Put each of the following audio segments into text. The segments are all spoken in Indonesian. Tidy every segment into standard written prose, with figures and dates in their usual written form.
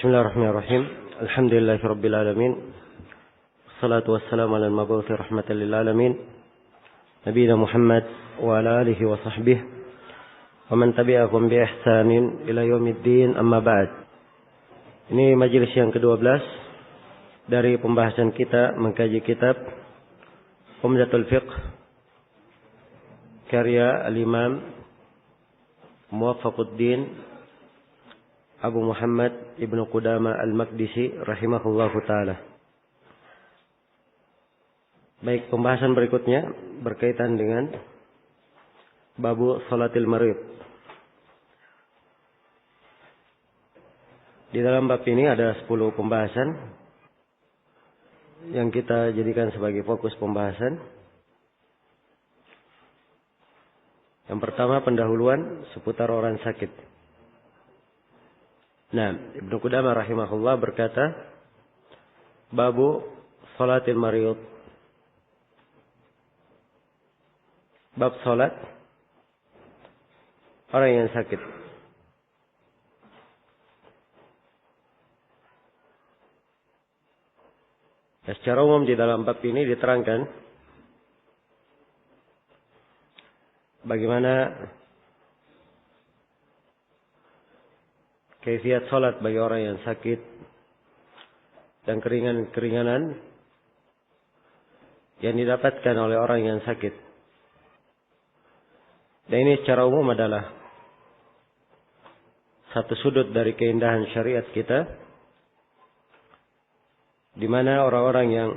Bismillahirrahmanirrahim. Alhamdulillahirabbil alamin. Wassalatu wassalamu ala al-mab'uts rahmatan lil alamin. Nabiyina Muhammad wa ala alihi wa sahbihi wa man tabi'ahum bi ihsanin ila yaumiddin, amma ba'd. Ini majelis yang ke-12 dari pembahasan kita mengkaji kitab Umdatul Fiqh karya al-Imam Muwaffaquddin Abu Muhammad Ibnu Qudamah Al-Maqdisi rahimahullahu ta'ala. Baik, pembahasan berikutnya berkaitan dengan babu salatil marid. Di dalam bab ini ada 10 pembahasan yang kita jadikan sebagai fokus pembahasan. Yang pertama, pendahuluan seputar orang sakit. Nah, Ibnu Qudamah rahimahullah berkata, babu salatil marid. Bab salat orang yang sakit. Ya, secara umum di dalam bab ini diterangkan bagaimana kaifiat salat bagi orang yang sakit dan keringanan-keringanan yang didapatkan oleh orang yang sakit. Dan ini secara umum adalah satu sudut dari keindahan syariat kita, di mana orang-orang yang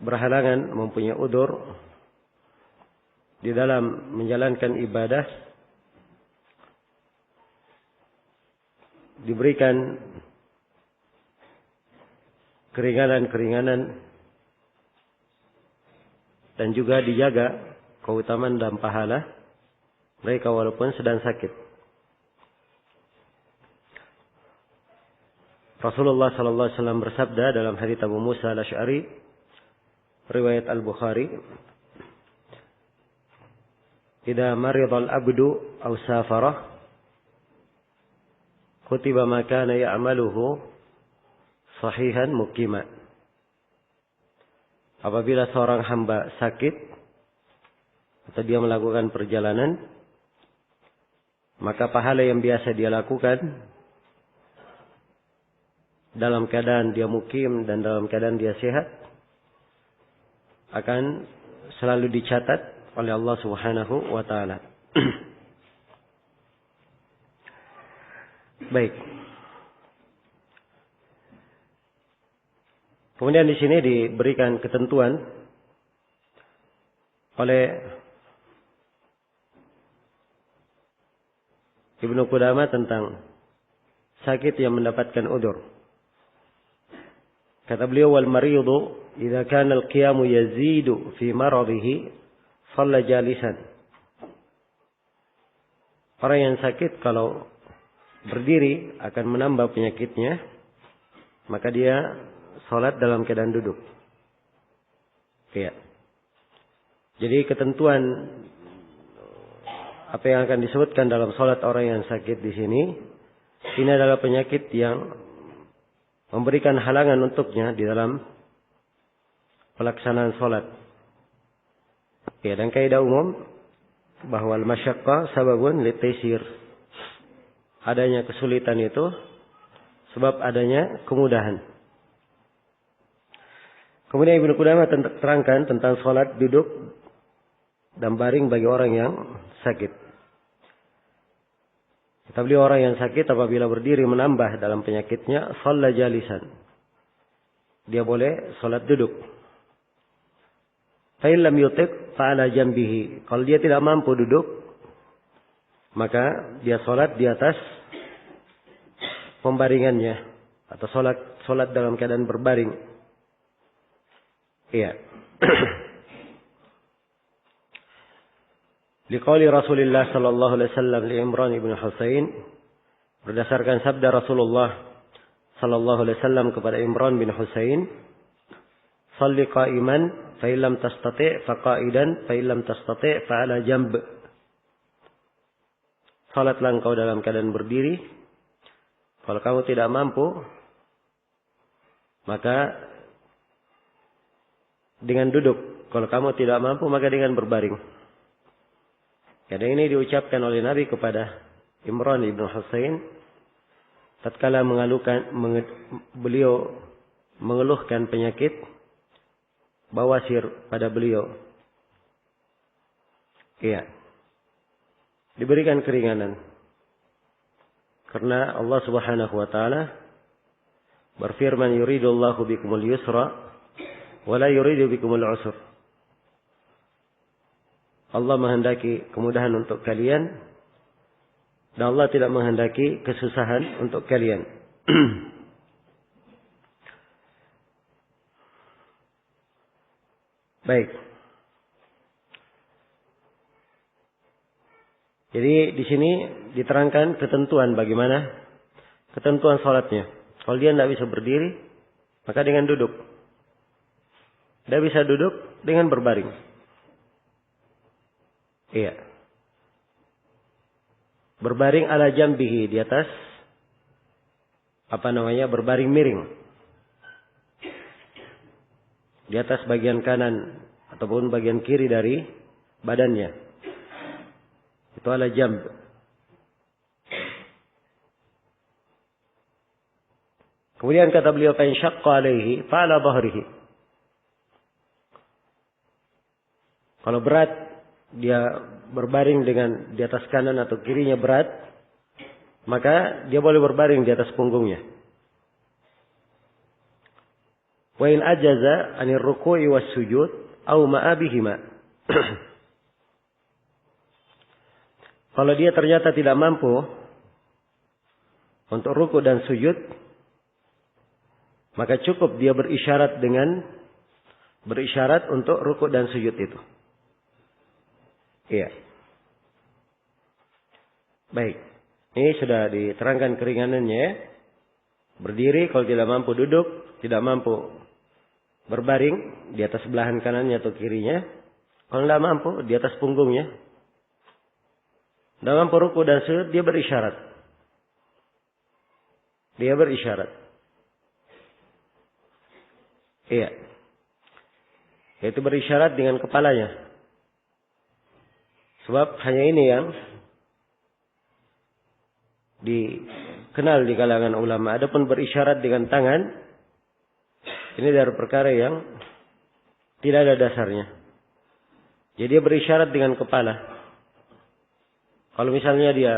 berhalangan mempunyai udzur di dalam menjalankan ibadah diberikan keringanan-keringanan dan juga dijaga keutamaan dan pahala mereka walaupun sedang sakit. Rasulullah sallallahu alaihi wasallam bersabda dalam hadits Abu Musa al-Asy'ari riwayat Al-Bukhari, "Idza marida al-abdu aw safara kutiba ma kana ya'maluhu sahihan muqima." Apabila seorang hamba sakit atau dia melakukan perjalanan, maka pahala yang biasa dia lakukan dalam keadaan dia mukim dan dalam keadaan dia sehat akan selalu dicatat oleh Allah Subhanahu wa taala. Baik. Kemudian di sini diberikan ketentuan oleh Ibnu Qudamah tentang sakit yang mendapatkan udzur. Kata beliau, wal maridu idza kana al-qiyamu yazidu fi maradihi shalla jalisan. Orang yang sakit kalau berdiri akan menambah penyakitnya, maka dia salat dalam keadaan duduk. Ya. Jadi ketentuan apa yang akan disebutkan dalam salat orang yang sakit di sini, ini adalah penyakit yang memberikan halangan untuknya di dalam pelaksanaan salat. Ya, dan kaidah umum bahwa al-masyaqqah sababun litaysir. Adanya kesulitan itu sebab adanya kemudahan. Kemudian Ibnu Qudamah terangkan tentang salat duduk dan baring bagi orang yang sakit. Kata beliau, orang yang sakit apabila berdiri menambah dalam penyakitnya, shalla jalisan. Dia boleh salat duduk. Fa in lam yutiq fa ala jambihi. Kalau dia tidak mampu duduk, maka dia salat di atas pembaringannya atau salat dalam keadaan berbaring. Iya. Liqauli Rasulullah sallallahu alaihi wasallam li Imran ibn Husain, berdasarkan sabda Rasulullah sallallahu alaihi wasallam kepada Imran bin Husain, "Shalli qa'iman fa illam tastati' fa qa'idan fa illam tastati' fa 'ala jamb." salatlah engkau dalam keadaan berdiri. Kalau kamu tidak mampu, maka dengan duduk. Kalau kamu tidak mampu, maka dengan berbaring. Karena ini diucapkan oleh Nabi kepada Imran ibn Husain tatkala beliau mengeluhkan penyakit bawasir pada beliau. Iya. Diberikan keringanan. Karena Allah Subhanahu wa taala berfirman, yuridullahu bikumul yusra wa la yuridu bikumul usra. Allah menghendaki kemudahan untuk kalian dan Allah tidak menghendaki kesusahan untuk kalian. Baik. Jadi di sini diterangkan ketentuan bagaimana ketentuan salatnya. Kalau dia tidak bisa berdiri, maka dengan duduk. Tidak bisa duduk dengan berbaring. Iya. Berbaring ala jambihi, di atas berbaring miring. Di atas bagian kanan ataupun bagian kiri dari badannya. Itu ala jamb. Kemudian kata beliau, fa in syaqqa alaihi fa ala dhahrihi. Kalau berat dia berbaring dengan di atas kanan atau kirinya berat, maka dia boleh berbaring di atas punggungnya. Wa in ajaza anir ruku'i was sujud aw ma'a bihima. Kalau dia ternyata tidak mampu untuk ruku dan sujud, maka cukup dia berisyarat untuk ruku dan sujud itu. Iya. Baik. Ini sudah diterangkan keringanannya. Berdiri, kalau tidak mampu duduk, tidak mampu berbaring di atas belahan kanannya atau kirinya. Kalau tidak mampu di atas punggungnya. Tidak mampu ruku dan sujud, dia berisyarat. Iya. Yaitu berisyarat dengan kepalanya. Sebab hanya ini yang dikenal di kalangan ulama. Adapun berisyarat dengan tangan, ini dari perkara yang tidak ada dasarnya. Jadi dia berisyarat dengan kepala. Kalau misalnya dia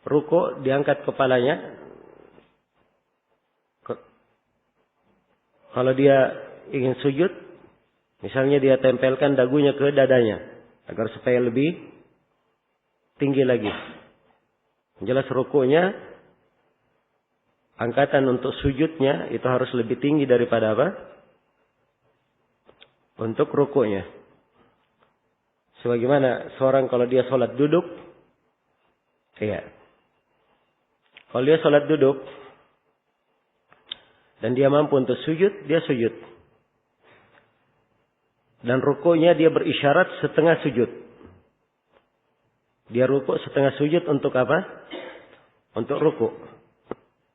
ruku, diangkat kepalanya. Kalau dia ingin sujud, misalnya dia tempelkan dagunya ke dadanya. Agar supaya lebih tinggi lagi. Jelas rukunya, angkatan untuk sujudnya itu harus lebih tinggi daripada apa? Untuk rukunya. Sebagaimana seorang kalau dia sholat duduk, iya. Kalau dia sholat duduk dan dia mampu untuk sujud, dia sujud. Dan rukunya dia berisyarat setengah sujud. Dia ruku setengah sujud untuk apa? Untuk ruku.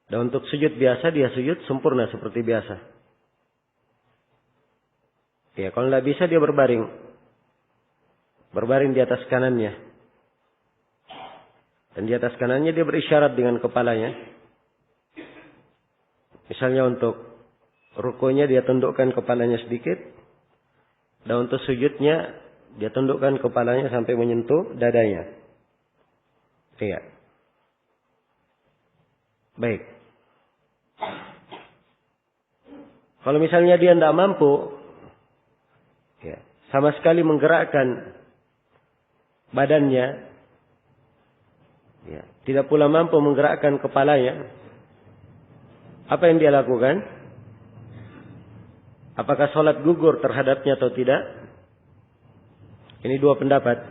Dan untuk sujud biasa dia sujud sempurna seperti biasa. Ya, kalau tidak bisa dia berbaring. Berbaring di atas kanannya. Dan di atas kanannya dia berisyarat dengan kepalanya. Misalnya untuk rukunya dia tundukkan kepalanya sedikit. Dan untuk sujudnya, dia tundukkan kepalanya sampai menyentuh dadanya. Iya. Baik. Kalau misalnya dia tidak mampu, ya, sama sekali menggerakkan badannya, ya, tidak pula mampu menggerakkan kepalanya, apa yang dia lakukan? Apakah sholat gugur terhadapnya atau tidak? Ini dua pendapat.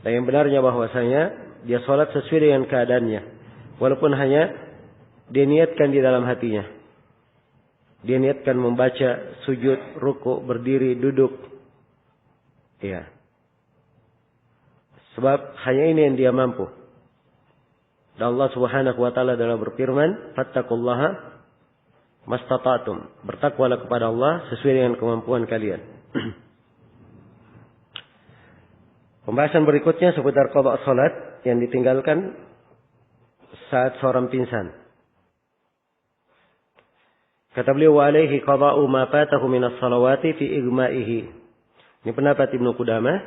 Dan yang benarnya bahwasanya dia sholat sesuai dengan keadaannya. Walaupun hanya dia niatkan di dalam hatinya. Dia niatkan membaca, sujud, ruku, berdiri, duduk. Iya. Sebab hanya ini yang dia mampu. Dan Allah Subhanahu wa taala adalah berfirman, "Fattaqullaha mastata'tum." Bertakwalah kepada Allah sesuai dengan kemampuan kalian. Pembahasan berikutnya seputar qada salat yang ditinggalkan saat seorang pingsan. Kata beliau, "Wa alaihi qada'u ma fatahu min as-salawati fi igma'ihi." Ini pendapat Ibnu Qudamah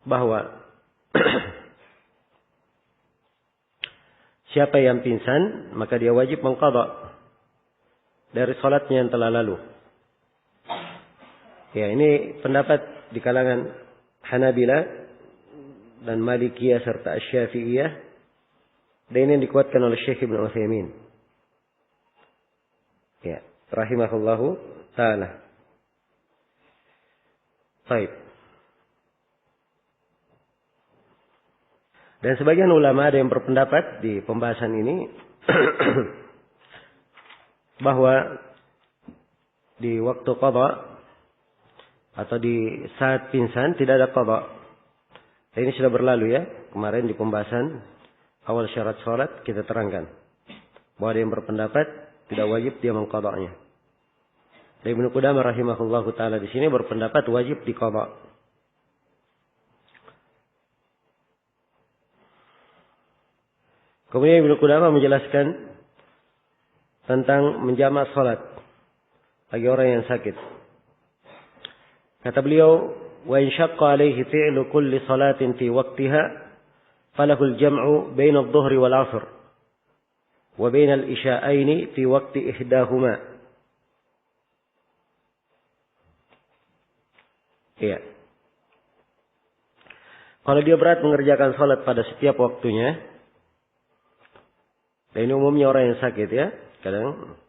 bahwa siapa yang pingsan maka dia wajib mengqada dari salatnya yang telah lalu. Ya, ini pendapat di kalangan Hanabila dan Malikiyah serta Asy-Syafi'iyah, dan ini dikuatkan oleh Syekh Ibnu Utsaimin. Ya, rahimahullahu taala. Baik. Dan sebagian ulama ada yang berpendapat di pembahasan ini bahwa di waktu qada atau di saat pingsan tidak ada qada. Ini sudah berlalu ya. Kemarin di pembahasan awal syarat salat kita terangkan bahwa ada yang berpendapat tidak wajib dia mengqadanya. Dan Ibnu Qudamah rahimahullahu taala di sini berpendapat wajib diqada. Kemudian Ibnu Qudamah menjelaskan tentang menjamak salat bagi orang yang sakit. Kata beliau, "Wa in syaqqa alaihi fi'lu kulli salatin fi waqtiha falahu al-jam'u baina adh-dhuhri wal 'ashr wa baina al-isha'aini fi waqti ihdahuma." Iya. Kalau dia berat mengerjakan salat pada setiap waktunya, dan ini umumnya orang yang sakit ya, kadang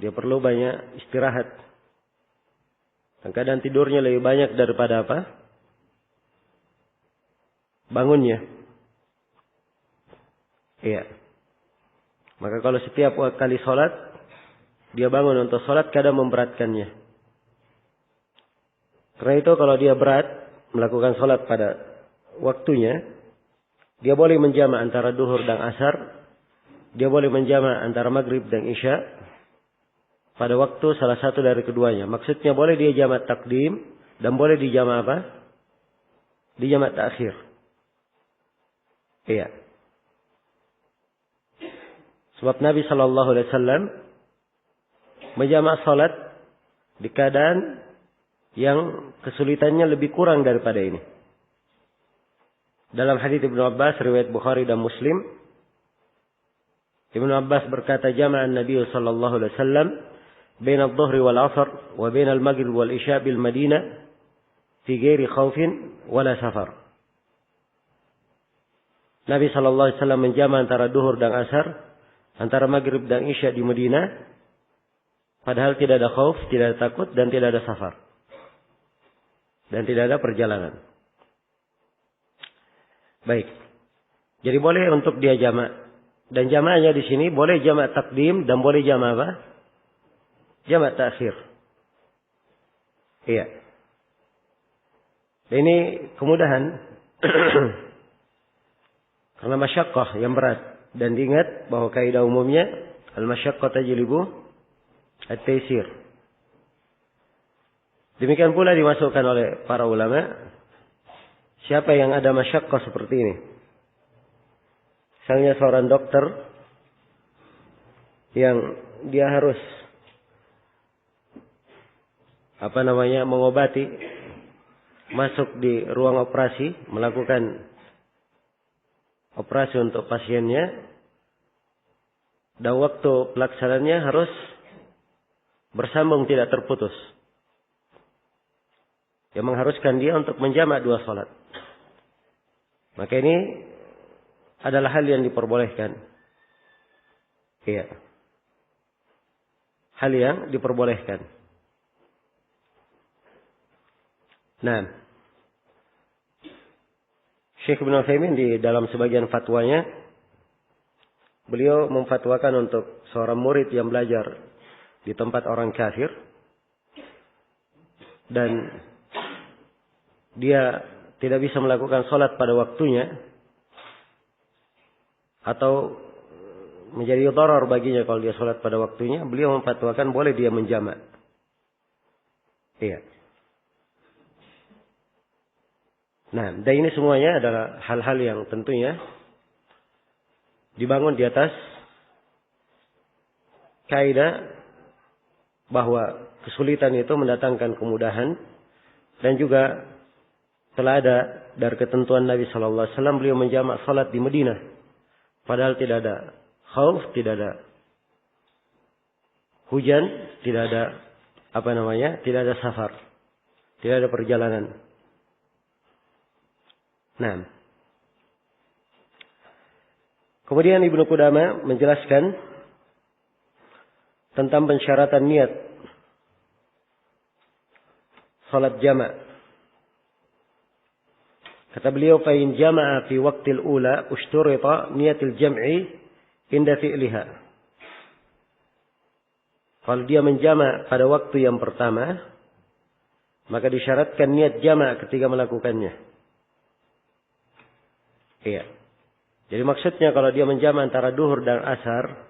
dia perlu banyak istirahat. Dan kadang tidurnya lebih banyak daripada apa? Bangunnya. Iya. Maka kalau setiap kali sholat, dia bangun untuk sholat, kadang memberatkannya. Karena itu kalau dia berat melakukan sholat pada waktunya, dia boleh menjamak antara duhur dan asar. Dia boleh menjamak antara maghrib dan isya pada waktu salah satu dari keduanya. Maksudnya boleh dia jamak takdim dan boleh dijamak apa? Dijamak takhir. Iya. Sebab Nabi sallallahu alaihi wasallam menjamak salat di keadaan yang kesulitannya lebih kurang daripada ini. Dalam hadits Ibnu Abbas riwayat Bukhari dan Muslim, Ibnu Abbas berkata, "Jama'an Nabi sallallahu alaihi wasallam بين الظهر والعصر وبين المغرب والعشاء بالمدينة في غير خوف ولا سفر." Nabi sallallahu alaihi wasallam menjamak antara duhur dan asar, antara maghrib dan isya di Madinah, padahal tidak ada khauf, tidak ada takut, dan tidak ada safar, dan tidak ada perjalanan. Baik. Jadi boleh untuk dia jamak, dan jamaknya di sini boleh jamak takdim dan boleh jamak apa? Jamak takhir. Iya. Ini kemudahan karena masyaqqah yang berat, dan diingat bahwa kaidah umumnya al-masyaqqah tajlibu at-taysir. Demikian pula dimasukkan oleh para ulama, siapa yang ada masyaqqah seperti ini. Misalnya seorang dokter yang dia harus mengobati, masuk di ruang operasi, melakukan operasi untuk pasiennya, dan waktu pelaksanaannya harus bersambung tidak terputus, yang mengharuskan dia untuk menjamak dua salat. Maka ini adalah hal yang diperbolehkan. Iya. Hal yang diperbolehkan. Nah, Syekh Ibnu Utsaimin di dalam sebagian fatwanya, beliau memfatwakan untuk seorang murid yang belajar di tempat orang kafir, dan dia tidak bisa melakukan sholat pada waktunya, atau menjadi dharar baginya kalau dia sholat pada waktunya, beliau memfatwakan boleh dia menjamak. Iya. Nah, dan ini semuanya adalah hal-hal yang tentunya dibangun di atas kaidah bahwa kesulitan itu mendatangkan kemudahan, dan juga telah ada dari ketentuan Nabi Sallallahu Alaihi Wasallam beliau menjamak salat di Madinah, padahal tidak ada khauf, tidak ada hujan, tidak ada tidak ada safar, tidak ada perjalanan. Nah, kemudian Ibnu Qudamah menjelaskan tentang pensyaratan niat salat jamak. Kata beliau, fa in jama'a fi waqtil ula ushturita niyatul jam'i inda fi'liha. Kalau dia menjamak pada waktu yang pertama, maka disyaratkan niat jamak ketika melakukannya. Iya. Jadi maksudnya kalau dia menjamak antara duhur dan asar,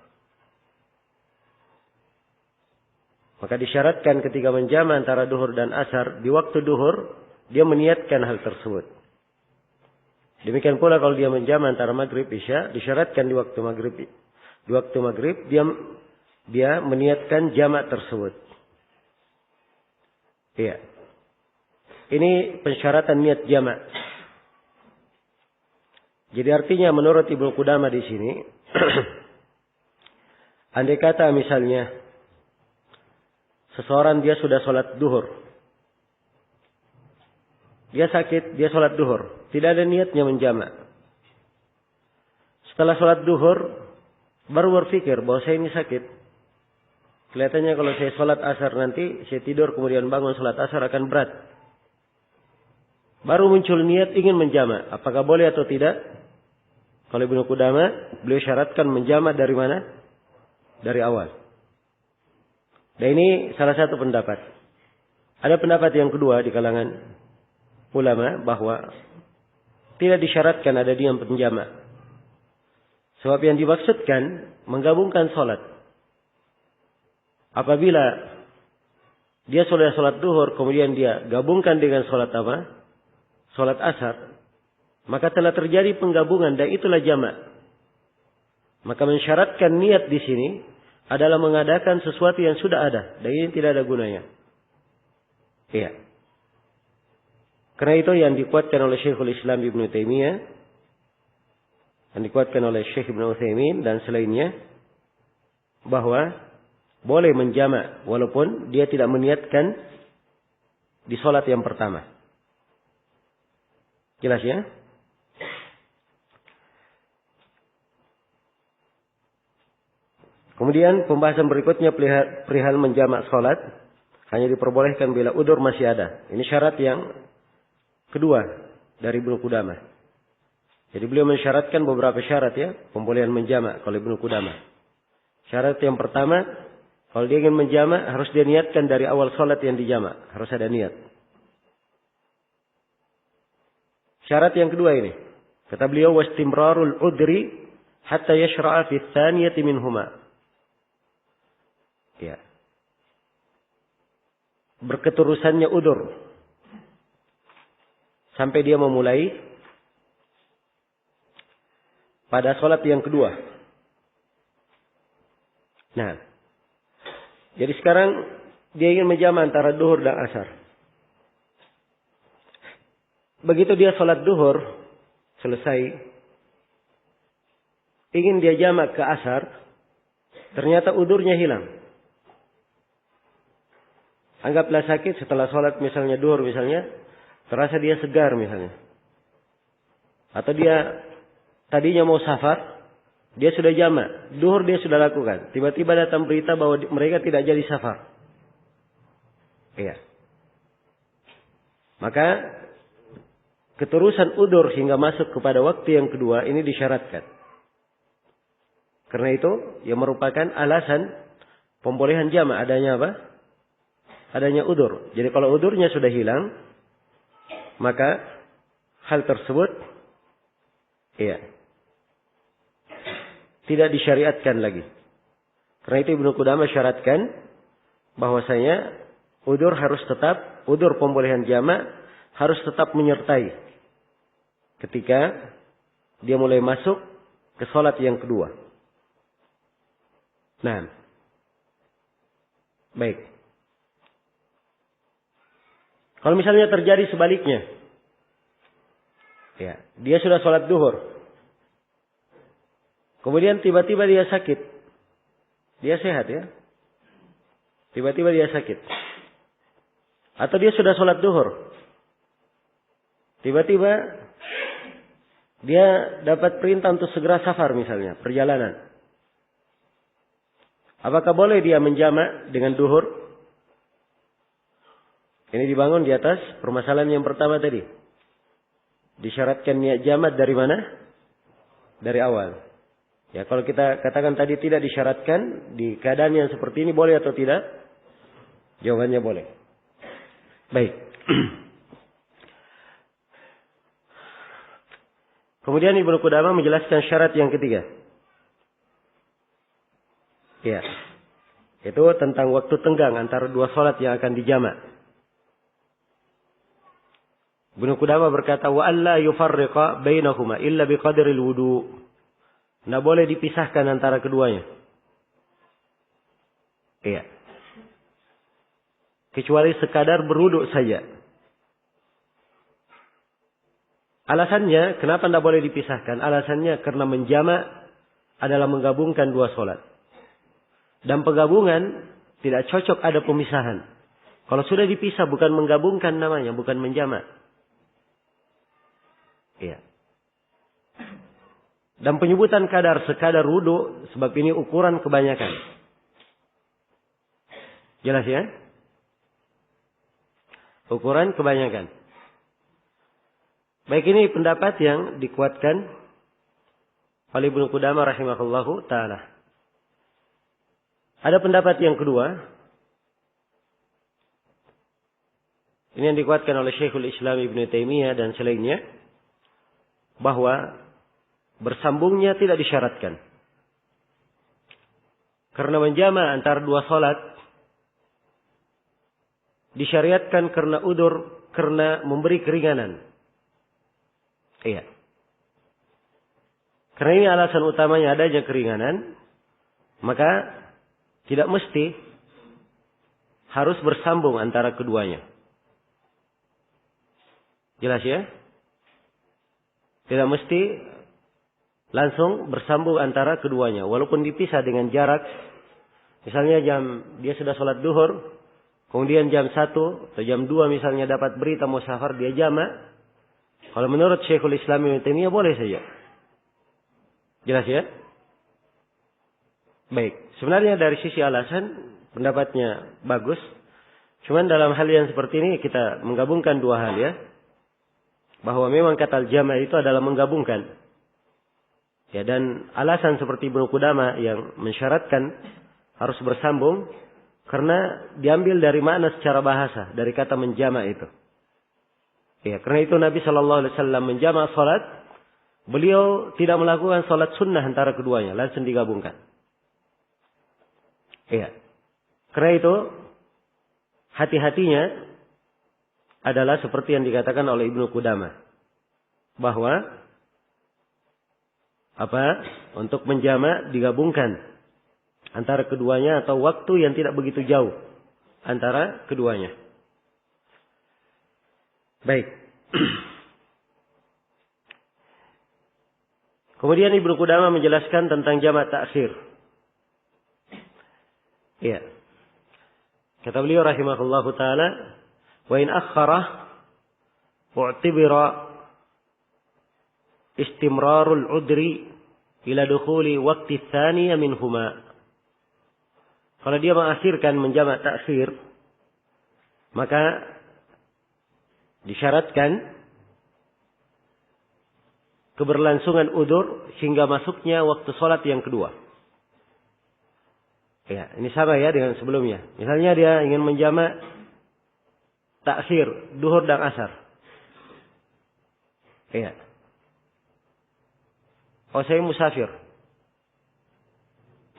maka disyaratkan ketika menjamak antara duhur dan asar, di waktu duhur dia meniatkan hal tersebut. Demikian pula kalau dia menjamak antara maghrib isya, disyaratkan di waktu maghrib dia meniatkan jamak tersebut. Iya. Ini pensyaratan niat jamak. Jadi artinya menurut Ibnu Qudamah di sini, andai kata misalnya seseorang dia sudah sholat duhur, dia sakit, dia sholat duhur, tidak ada niatnya menjamak. Setelah sholat duhur, baru berpikir bahwa saya ini sakit. Kelihatannya kalau saya sholat asar nanti, saya tidur kemudian bangun sholat asar akan berat. Baru muncul niat ingin menjamak. Apakah boleh atau tidak? Kalau Ibnu Qudamah, beliau syaratkan menjamak dari mana? Dari awal. Dan ini salah satu pendapat. Ada pendapat yang kedua di kalangan ulama bahwa tidak disyaratkan ada niat penjamak. Sebab yang dimaksudkan menggabungkan sholat. Apabila dia sudah sholat duhur, kemudian dia gabungkan dengan sholat apa? Sholat asar. Maka telah terjadi penggabungan dan itulah jamak. Maka mensyaratkan niat di sini adalah mengadakan sesuatu yang sudah ada. Dan ini tidak ada gunanya. Iya. Karena itu yang dikuatkan oleh Syekhul Islam Ibnu Taimiyah, yang dikuatkan oleh Syekh Ibnu Utsaimin dan selainnya, bahwa boleh menjamak walaupun dia tidak meniatkan di sholat yang pertama. Jelas ya? Kemudian pembahasan berikutnya perihal menjamak sholat hanya diperbolehkan bila udzur masih ada. Ini syarat yang kedua dari Ibnu Qudamah. Jadi beliau mensyaratkan beberapa syarat ya, pembolehan menjamak kalau Ibnu Qudamah. Syarat yang pertama, kalau dia ingin menjamak harus dia niatkan dari awal sholat yang dijamak, harus ada niat. Syarat yang kedua ini, kata beliau, wastimrarul udri hatta yashra'a fi tsaniyati minhuma. Ya. Berketerusannya udzur sampai dia memulai pada sholat yang kedua. Nah, jadi sekarang dia ingin menjamak antara duhur dan asar. Begitu dia sholat duhur selesai, ingin dia jamak ke asar, ternyata udzurnya hilang. Anggaplah sakit setelah sholat misalnya duhur misalnya, terasa dia segar misalnya. Atau dia tadinya mau safar, dia sudah jamak, duhur dia sudah lakukan. Tiba-tiba datang berita bahwa mereka tidak jadi safar. Iya. Maka keterusan udzur hingga masuk kepada waktu yang kedua ini disyaratkan. Karena itu yang merupakan alasan pembolehan jamak adanya apa? Adanya udzur. Jadi kalau udzurnya sudah hilang, maka hal tersebut tidak disyariatkan lagi. Karena itu Ibnu Qudamah syaratkan bahwasanya udzur pembolehan jamak harus tetap menyertai ketika dia mulai masuk ke salat yang kedua. Nah, baik. Kalau misalnya terjadi sebaliknya, dia sudah salat duhur, kemudian tiba-tiba dia sakit, dia sehat ya, tiba-tiba dia sakit, atau dia sudah salat duhur, tiba-tiba dia dapat perintah untuk segera safar misalnya, perjalanan. Apakah boleh dia menjamak dengan duhur? Ini dibangun di atas permasalahan yang pertama tadi. Disyaratkan niat jamak dari mana? Dari awal. Ya, kalau kita katakan tadi tidak disyaratkan, di keadaan yang seperti ini boleh atau tidak? Jawabannya boleh. Baik. Kemudian Ibnu Qudamah menjelaskan syarat yang ketiga. Ya. Itu tentang waktu tenggang antara dua salat yang akan dijamak. Ibnu Qudamah berkata, wa alla yufarriqa bainahuma illa biqadril wudu. Tidak boleh dipisahkan antara keduanya. Iya. Kecuali sekadar berwudu saja. Alasannya, kenapa tidak boleh dipisahkan? Alasannya karena menjamak adalah menggabungkan dua salat. Dan penggabungan tidak cocok ada pemisahan. Kalau sudah dipisah bukan menggabungkan namanya, bukan menjamak. Iya. Dan penyebutan sekadar wudu sebab ini ukuran kebanyakan. Jelas ya? Ukuran kebanyakan. Baik, ini pendapat yang dikuatkan oleh Ibnu Qudamah rahimahullahu taala. Ada pendapat yang kedua. Ini yang dikuatkan oleh Syekhul Islam Ibnu Taimiyah dan selainnya, bahwa bersambungnya tidak disyaratkan. Karena menjamak antara dua salat disyariatkan karena udzur, karena memberi keringanan. Iya. Karena ini alasan utamanya adanya keringanan, maka tidak mesti harus bersambung antara keduanya. Jelas ya? Tidak mesti langsung bersambung antara keduanya. Walaupun dipisah dengan jarak. Misalnya dia sudah sholat duhur. Kemudian jam 1 atau jam 2 misalnya dapat berita mau safar, dia jamak. Kalau menurut Syekhul Islam Ibnu Taimiyah boleh saja. Jelas ya? Baik. Sebenarnya dari sisi alasan pendapatnya bagus. Cuman dalam hal yang seperti ini kita menggabungkan dua hal ya. Bahwa memang kata al-jama' itu adalah menggabungkan. Ya, dan alasan seperti Ibnu Qudamah yang mensyaratkan harus bersambung karena diambil dari makna secara bahasa dari kata menjama' itu. Ya, karena itu Nabi sallallahu alaihi wasallam menjama' salat, beliau tidak melakukan salat sunnah antara keduanya, langsung digabungkan. Ya. Karena itu hati-hatinya adalah seperti yang dikatakan oleh Ibnu Qudamah, bahwa untuk menjamak digabungkan antara keduanya atau waktu yang tidak begitu jauh antara keduanya. Baik. Kemudian Ibnu Qudamah menjelaskan tentang jamak takhir. Iya. Kata beliau rahimahullahu taala, wa in akhara u'tibira istimrarul udri ila dukhuli waqti tsaniya minhuma. Kalau dia mengakhirkan menjamak takhir, maka disyaratkan keberlangsungan udzur hingga masuknya waktu salat yang kedua. Ya, ini sama ya dengan sebelumnya. Misalnya dia ingin menjamak takhir duhur dan asar. Iya. Oh, saya musafir.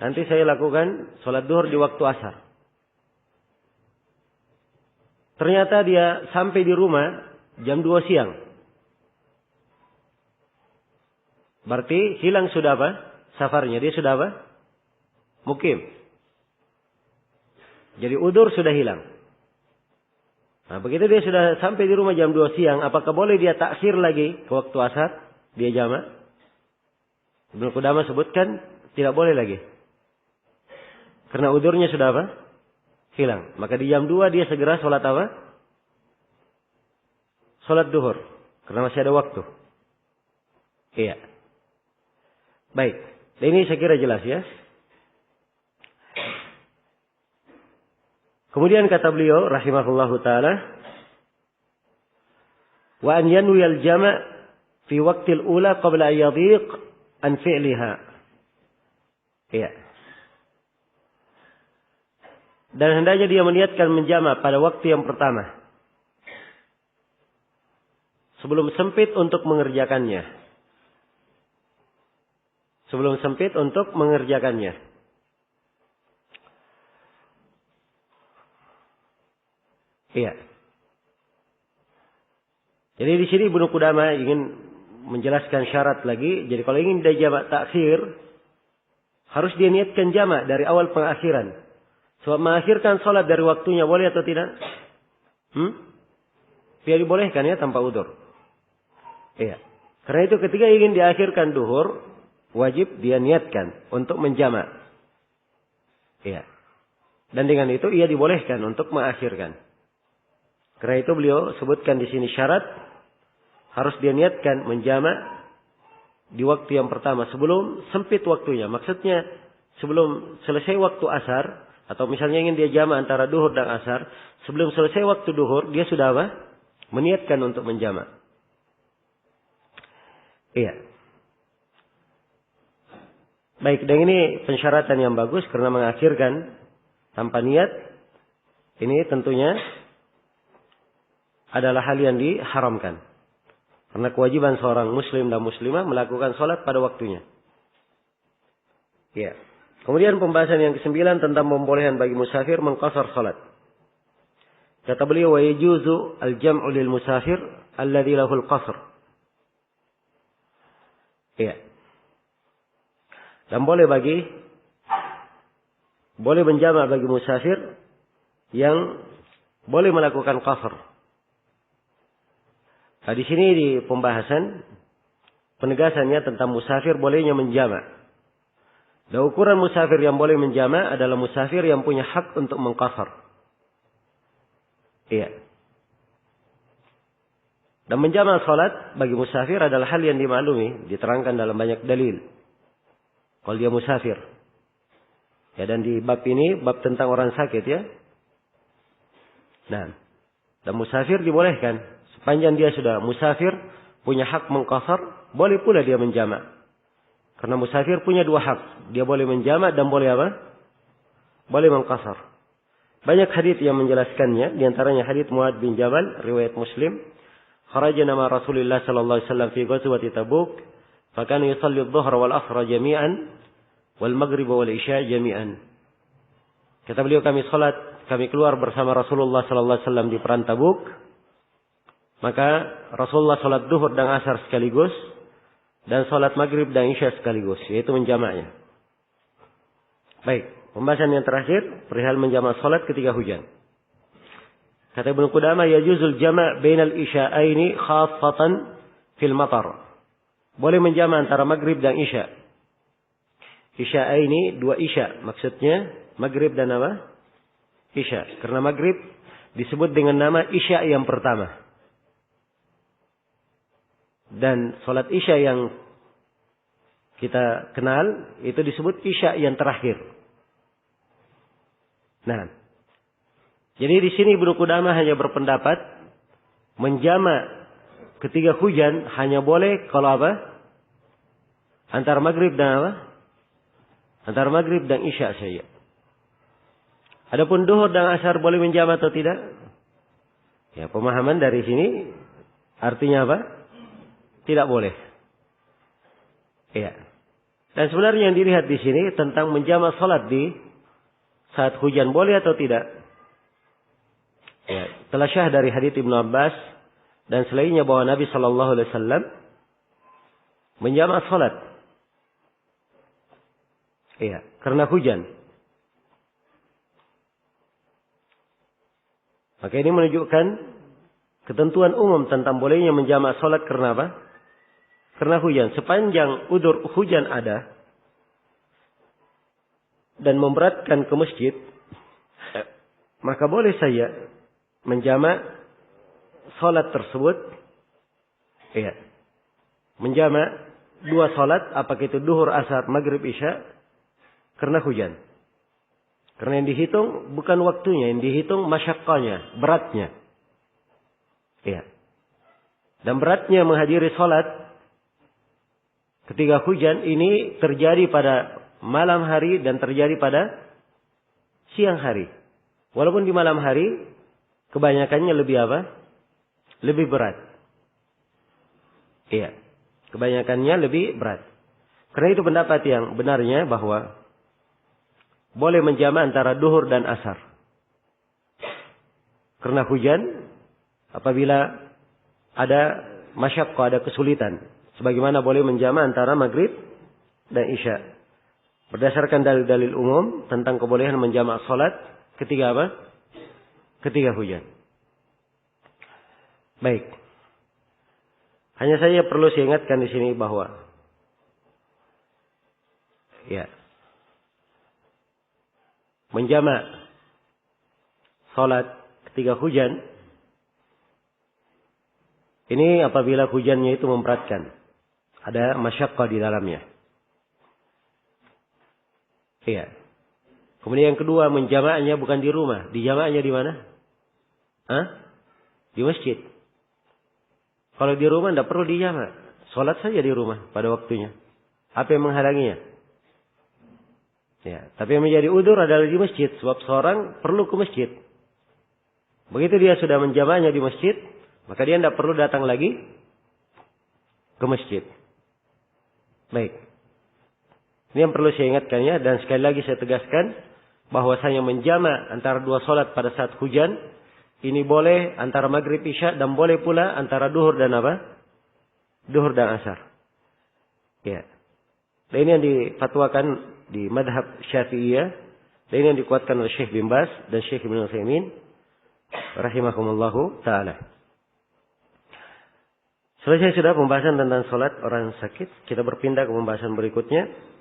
Nanti saya lakukan sholat duhur di waktu asar. Ternyata dia sampai di rumah jam 2 siang. Berarti hilang sudah apa? Safarnya. Dia sudah apa? Mukim. Jadi udzur sudah hilang. Nah, begitu dia sudah sampai di rumah jam 2 siang, apakah boleh dia takhir lagi ke waktu asar? Dia jamak? Ibnu Qudamah sebutkan tidak boleh lagi. Karena udzurnya sudah apa? Hilang. Maka di jam 2 dia segera sholat apa? Sholat duhur. Karena masih ada waktu. Iya. Baik. Ini saya kira jelas ya. Kemudian kata beliau rahimahullahu taala, wa an yanwi al-jama' fi waqtil ula qabla an yadhiq an fi'liha. Iya. Dan hendaknya dia meniatkan menjama' pada waktu yang pertama. Sebelum sempit untuk mengerjakannya. Sebelum sempit untuk mengerjakannya. Iya. Jadi di sini Ibnu Qudamah ingin menjelaskan syarat lagi. Jadi kalau ingin dia jamak takhir, harus dia niatkan jamak dari awal pengakhiran. Sebab mengakhirkan sholat dari waktunya boleh atau tidak? Dia dibolehkan ya tanpa udzur. Iya. Karena itu ketika ingin diakhirkan duhur, wajib dia niatkan untuk menjamak. Iya. Dan dengan itu ia dibolehkan untuk mengakhirkan. Karena itu beliau sebutkan di sini syarat harus dia niatkan menjamak di waktu yang pertama sebelum sempit waktunya. Maksudnya sebelum selesai waktu asar atau misalnya ingin dia jamak antara duhur dan asar, sebelum selesai waktu duhur dia sudah apa? Meniatkan untuk menjamak. Iya. Baik, dan ini pensyaratan yang bagus karena mengakhirkan tanpa niat ini tentunya adalah hal yang diharamkan. Karena kewajiban seorang muslim dan muslimah melakukan sholat pada waktunya. Ya. Kemudian pembahasan yang ke-9 tentang pembolehan bagi musafir mengqasar sholat. Kata beliau, wa yajuzu al-jam'u lil musafir alladhi lahul qasr. Ya. Dan boleh menjamak bagi musafir yang boleh melakukan qasr. Nah, di sini di pembahasan penegasannya tentang musafir bolehnya menjamak. Dan ukuran musafir yang boleh menjamak adalah musafir yang punya hak untuk mengqasar. Iya. Dan menjamak salat bagi musafir adalah hal yang dimaklumi, diterangkan dalam banyak dalil. Kalau dia musafir. Ya, dan di bab ini bab tentang orang sakit ya. Nah, dan musafir dibolehkan. Sepanjang dia sudah musafir, punya hak mengqasar, boleh pula dia menjamak. Karena musafir punya dua hak. Dia boleh menjamak dan boleh apa? Boleh mengqasar. Banyak hadits yang menjelaskannya. Di antaranya hadits Muadz bin Jabal, riwayat Muslim. Kharajna ma Rasulillah sallallahu alaihi wasallam fi ghazwati Tabuk. Fakana yusalli adh-dhuhra wal 'ashra jami'an wal maghrib wal isya jami'an. Kata beliau, kami keluar bersama Rasulullah sallallahu alaihi wasallam di perang Tabuk. Maka Rasulullah sholat duhur dan asar sekaligus. Dan sholat maghrib dan isya sekaligus. Yaitu menjamaknya. Baik. Pembahasan yang terakhir. Perihal menjamak sholat ketika hujan. Kata Ibnu Qudamah. Yajuzul jama' bainal isya'aini khassatan fil matar. Boleh menjamak antara maghrib dan isya. Isya'aini dua isya. Maksudnya maghrib dan apa? Isya. Karena maghrib disebut dengan nama isya yang pertama. Dan sholat isya yang kita kenal itu disebut isya yang terakhir. Nah, jadi di sini Ibnu Qudamah hanya berpendapat menjamak ketika hujan hanya boleh kalau apa? Antara maghrib dan apa? Antara maghrib dan isya saja. Adapun duhur dan asar boleh menjamak atau tidak? Ya, pemahaman dari sini artinya apa? tidak boleh. Ya. Dan sebenarnya yang dilihat di sini tentang menjamak salat di saat hujan boleh atau tidak? Ya, telah syah dari hadits Ibnu Abbas dan selainnya bahwa Nabi Shallallahu Alaihi Wasallam menjamak salat. Iya, karena hujan. Maka ini menunjukkan ketentuan umum tentang bolehnya menjamak salat karena apa? Karena hujan. Sepanjang udzur hujan ada dan memberatkan ke masjid, maka boleh saya menjamak salat tersebut. Iya. Menjamak 2 salat, apakah itu duhur, asar, maghrib, isya, karena hujan. Karena yang dihitung bukan waktunya, yang dihitung masyaqqahnya, beratnya. Iya. Dan beratnya menghadiri salat ketika hujan ini terjadi pada malam hari dan terjadi pada siang hari. Walaupun di malam hari kebanyakannya lebih apa? Lebih berat. Iya. Kebanyakannya lebih berat. Karena itu pendapat yang benarnya bahwa boleh menjamak antara duhur dan asar. Karena hujan apabila ada masyaqqah, ada kesulitan. Sebagaimana boleh menjamak antara maghrib dan isya. Berdasarkan dalil-dalil umum tentang kebolehan menjamak salat ketika apa? Ketika hujan. Baik. Hanya saya perlu saya ingatkan di sini bahwa ya, menjamak salat ketika hujan ini apabila hujannya itu memberatkan, ada masyaqqah di dalamnya. Iya. Kemudian yang kedua, menjamaknya bukan di rumah, dijamaknya di mana? Di masjid. Kalau di rumah tidak perlu dijamak, salat saja di rumah pada waktunya. Apa yang menghalanginya? Ya, tapi yang menjadi udzur adalah di masjid, sebab seorang perlu ke masjid. Begitu dia sudah menjamaknya di masjid, maka dia tidak perlu datang lagi ke masjid. Baik. Ini yang perlu saya ingatkannya, dan sekali lagi saya tegaskan bahwasanya menjamak antara 2 salat pada saat hujan ini boleh antara maghrib isya dan boleh pula antara duhur dan apa? Duhur dan asar. Ya. Dan ini yang difatwakan di madhab Syafi'iyah, dan ini yang dikuatkan oleh Syekh bin Baz dan Syekh Ibnu Utsaimin rahimakumullahu taala. Selesai sudah pembahasan tentang salat orang sakit, kita berpindah ke pembahasan berikutnya.